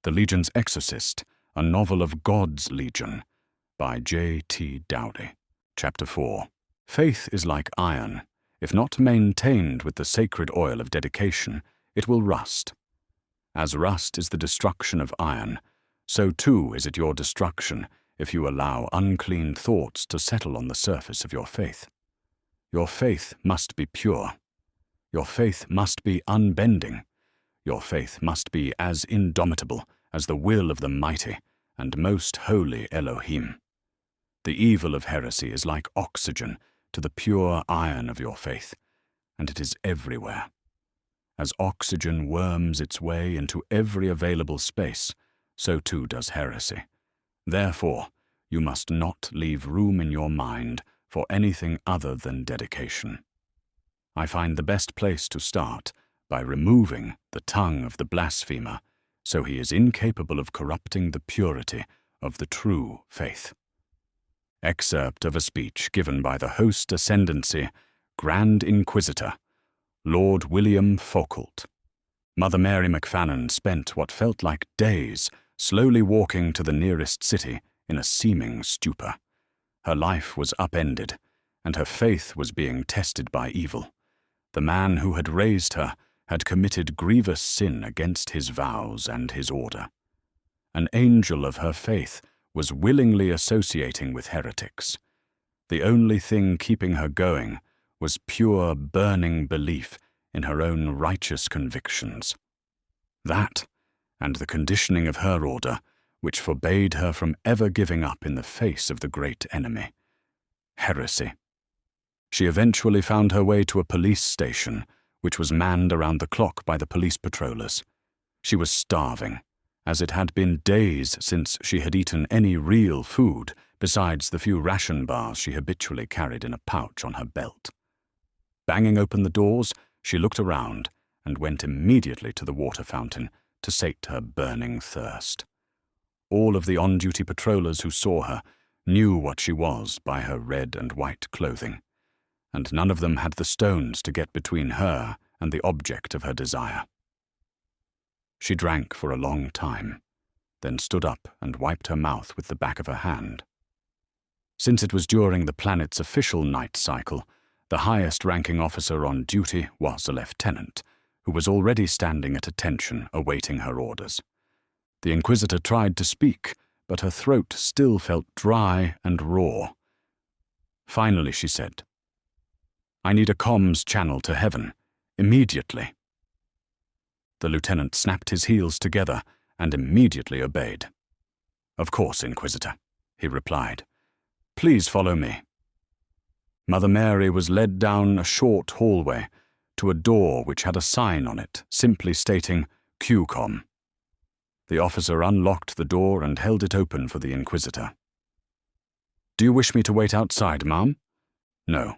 The Legion's Exorcist, a novel of God's Legion, by J.T. Dowdy. Chapter 4. Faith is like iron. If not maintained with the sacred oil of dedication, it will rust. As rust is the destruction of iron, so too is it your destruction if you allow unclean thoughts to settle on the surface of your faith. Your faith must be pure. Your faith must be unbending. Your faith must be as indomitable as the will of the mighty and most holy Elohim. The evil of heresy is like oxygen to the pure iron of your faith, and it is everywhere. As oxygen worms its way into every available space, so too does heresy. Therefore, you must not leave room in your mind for anything other than dedication. I find the best place to start by removing the tongue of the blasphemer, so he is incapable of corrupting the purity of the true faith. Excerpt of a speech given by the Host Ascendency, Grand Inquisitor, Lord William Foucault. Mother Mary McFadden spent what felt like days slowly walking to the nearest city in a seeming stupor. Her life was upended, and her faith was being tested by evil. The man who had raised her had committed grievous sin against his vows and his order. An angel of her faith was willingly associating with heretics. The only thing keeping her going was pure, burning belief in her own righteous convictions. That, and the conditioning of her order, which forbade her from ever giving up in the face of the great enemy, heresy. She eventually found her way to a police station, which was manned around the clock by the police patrollers. She was starving, as it had been days since she had eaten any real food besides the few ration bars she habitually carried in a pouch on her belt. Banging open the doors, she looked around and went immediately to the water fountain to sate her burning thirst. All of the on-duty patrollers who saw her knew what she was by her red and white clothing, and none of them had the stones to get between her and the object of her desire. She drank for a long time, then stood up and wiped her mouth with the back of her hand. Since it was during the planet's official night cycle, the highest-ranking officer on duty was a lieutenant, who was already standing at attention awaiting her orders. The Inquisitor tried to speak, but her throat still felt dry and raw. Finally she said, "I need a comms channel to heaven, immediately." The lieutenant snapped his heels together and immediately obeyed. "Of course, Inquisitor," he replied. "Please follow me." Mother Mary was led down a short hallway to a door which had a sign on it simply stating QCOM. The officer unlocked the door and held it open for the Inquisitor. "Do you wish me to wait outside, ma'am?" "No.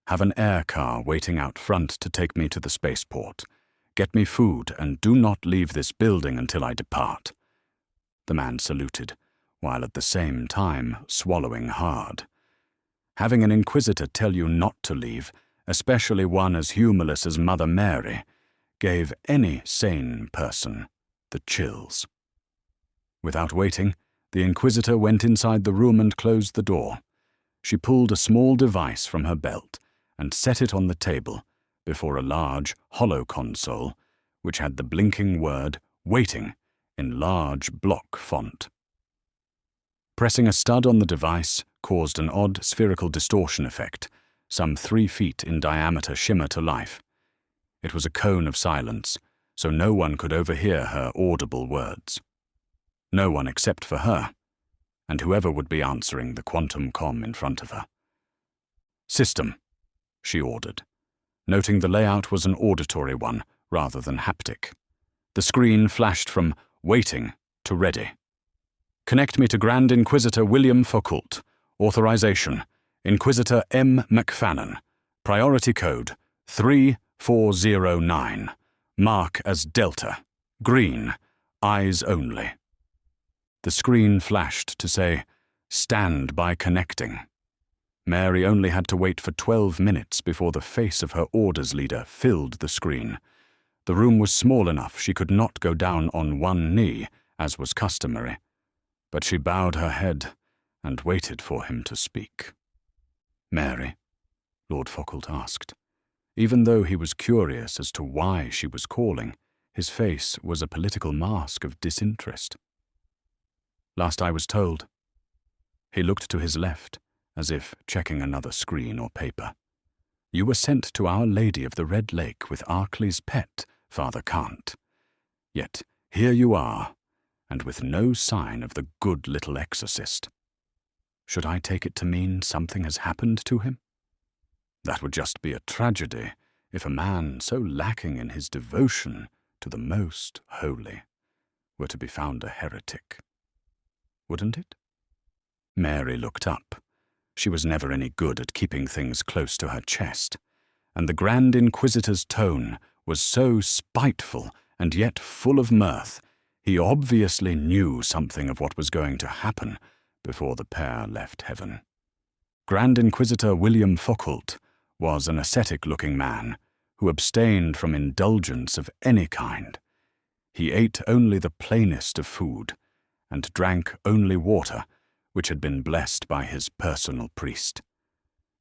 Have an air car waiting out front to take me to the spaceport. Get me food and do not leave this building until I depart." The man saluted, while at the same time swallowing hard. Having an Inquisitor tell you not to leave, especially one as humorless as Mother Mary, gave any sane person the chills. Without waiting, the Inquisitor went inside the room and closed the door. She pulled a small device from her belt and set it on the table before a large, hollow console which had the blinking word "Waiting" in large block font. Pressing a stud on the device caused an odd spherical distortion effect, some 3 feet in diameter, shimmer to life. It was a cone of silence, so no one could overhear her audible words. No one except for her, and whoever would be answering the quantum comm in front of her. "System," she ordered, noting the layout was an auditory one rather than haptic. The screen flashed from "Waiting" to "Ready." "Connect me to Grand Inquisitor William Foucault. Authorization: Inquisitor M. McFadden. Priority code 3409. Mark as Delta. Green. Eyes only." The screen flashed to say, "Stand by connecting." Mary only had to wait for 12 minutes before the face of her orders leader filled the screen. The room was small enough she could not go down on one knee as was customary, but she bowed her head and waited for him to speak. "Mary?" Lord Faucult asked. Even though he was curious as to why she was calling, his face was a political mask of disinterest. "Last I was told." He looked to his left, as if checking another screen or paper. "You were sent to Our Lady of the Red Lake with Arkley's pet, Father Kant. Yet here you are, and with no sign of the good little exorcist. Should I take it to mean something has happened to him? That would just be a tragedy if a man so lacking in his devotion to the most holy were to be found a heretic. Wouldn't it?" Mary looked up. She was never any good at keeping things close to her chest, and the Grand Inquisitor's tone was so spiteful and yet full of mirth. He obviously knew something of what was going to happen before the pair left heaven. Grand Inquisitor William Faucult was an ascetic-looking man who abstained from indulgence of any kind. He ate only the plainest of food and drank only water, which had been blessed by his personal priest.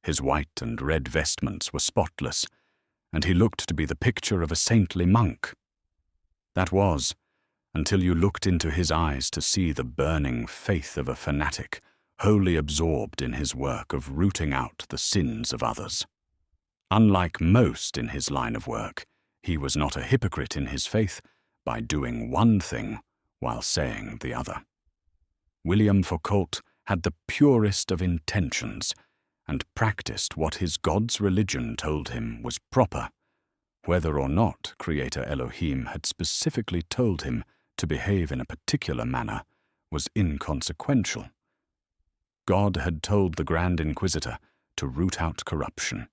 His white and red vestments were spotless, and he looked to be the picture of a saintly monk. That was, until you looked into his eyes to see the burning faith of a fanatic, wholly absorbed in his work of rooting out the sins of others. Unlike most in his line of work, he was not a hypocrite in his faith by doing one thing while saying the other. William Faucult had the purest of intentions and practiced what his God's religion told him was proper, whether or not Creator Elohim had specifically told him to behave in a particular manner was inconsequential. God had told the Grand Inquisitor to root out corruption,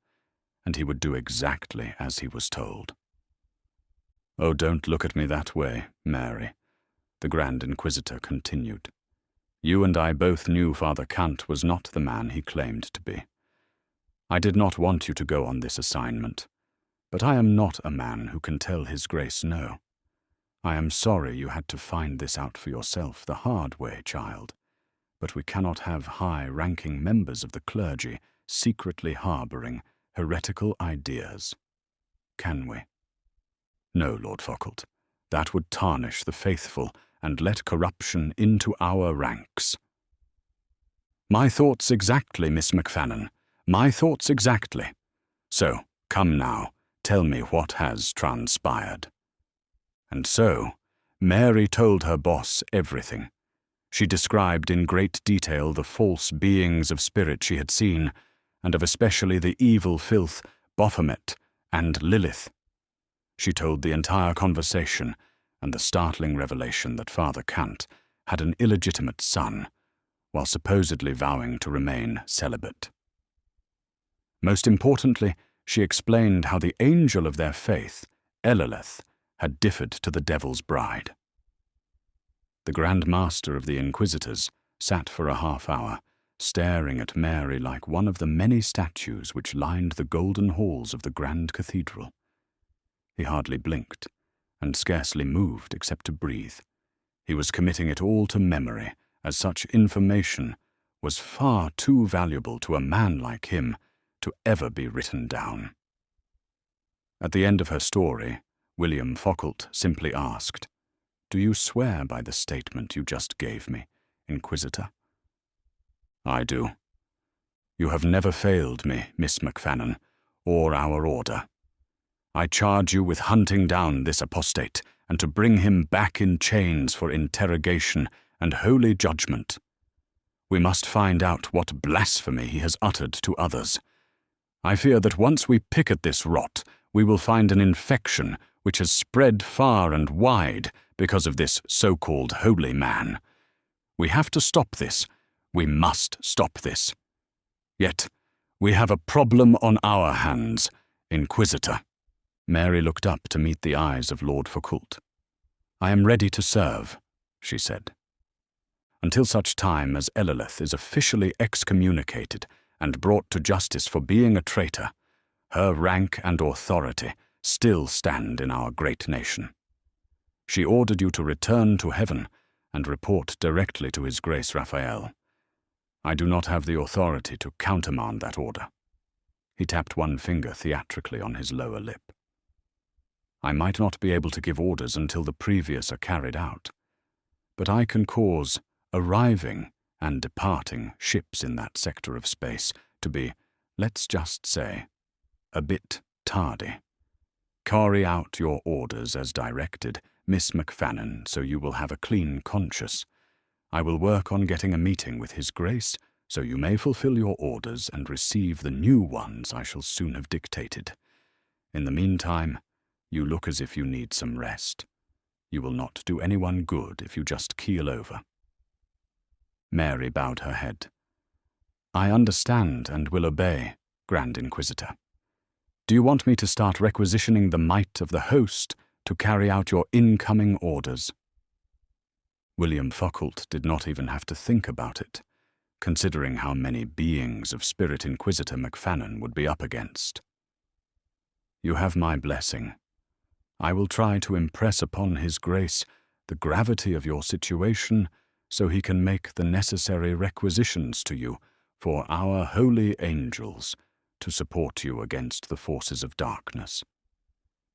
and he would do exactly as he was told. "Oh, don't look at me that way, Mary," the Grand Inquisitor continued. "You and I both knew Father Kant was not the man he claimed to be. I did not want you to go on this assignment, but I am not a man who can tell His Grace no. I am sorry you had to find this out for yourself the hard way, child, but we cannot have high-ranking members of the clergy secretly harboring heretical ideas. Can we?" "No, Lord Faucult. That would tarnish the faithful and let corruption into our ranks." "My thoughts exactly, Miss McFadden. My thoughts exactly. So, come now, tell me what has transpired." And so, Mary told her boss everything. She described in great detail the false beings of spirit she had seen, and of especially the evil filth, Baphomet, and Lilith. She told the entire conversation and the startling revelation that Father Kant had an illegitimate son, while supposedly vowing to remain celibate. Most importantly, she explained how the angel of their faith, Elilith, had differed to the devil's bride. The Grand Master of the Inquisitors sat for a half-hour, staring at Mary like one of the many statues which lined the golden halls of the Grand Cathedral. He hardly blinked, and scarcely moved except to breathe. He was committing it all to memory, as such information was far too valuable to a man like him to ever be written down. At the end of her story, William Faucult simply asked, "Do you swear by the statement you just gave me, Inquisitor?" "I do. You have never failed me, Miss McFadden, or our order. I charge you with hunting down this apostate and to bring him back in chains for interrogation and holy judgment. We must find out what blasphemy he has uttered to others. I fear that once we pick at this rot, we will find an infection which has spread far and wide because of this so-called holy man. We have to stop this. We must stop this. Yet, we have a problem on our hands, Inquisitor." Mary looked up to meet the eyes of Lord Faucult. "I am ready to serve," she said. "Until such time as Elilith is officially excommunicated and brought to justice for being a traitor, her rank and authority still stand in our great nation. She ordered you to return to heaven and report directly to His Grace Raphael. I do not have the authority to countermand that order." He tapped one finger theatrically on his lower lip. "I might not be able to give orders until the previous are carried out, but I can cause arriving and departing ships in that sector of space to be, let's just say, a bit tardy. Carry out your orders as directed, Miss McFadden, so you will have a clean conscience. I will work on getting a meeting with His Grace, so you may fulfill your orders and receive the new ones I shall soon have dictated. In the meantime, you look as if you need some rest. You will not do anyone good if you just keel over." Mary bowed her head. "I understand and will obey, Grand Inquisitor. Do you want me to start requisitioning the might of the host to carry out your incoming orders?" William Foucault did not even have to think about it, considering how many beings of Spirit Inquisitor McFadden would be up against. "You have my blessing. I will try to impress upon His Grace the gravity of your situation so he can make the necessary requisitions to you for our holy angels to support you against the forces of darkness."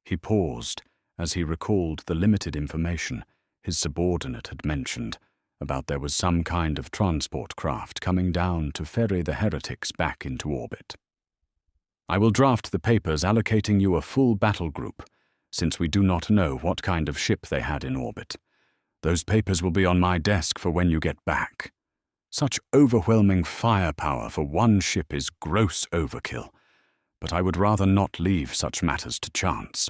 He paused as he recalled the limited information his subordinate had mentioned about there was some kind of transport craft coming down to ferry the heretics back into orbit. "I will draft the papers allocating you a full battle group, since we do not know what kind of ship they had in orbit. Those papers will be on my desk for when you get back. Such overwhelming firepower for one ship is gross overkill, but I would rather not leave such matters to chance."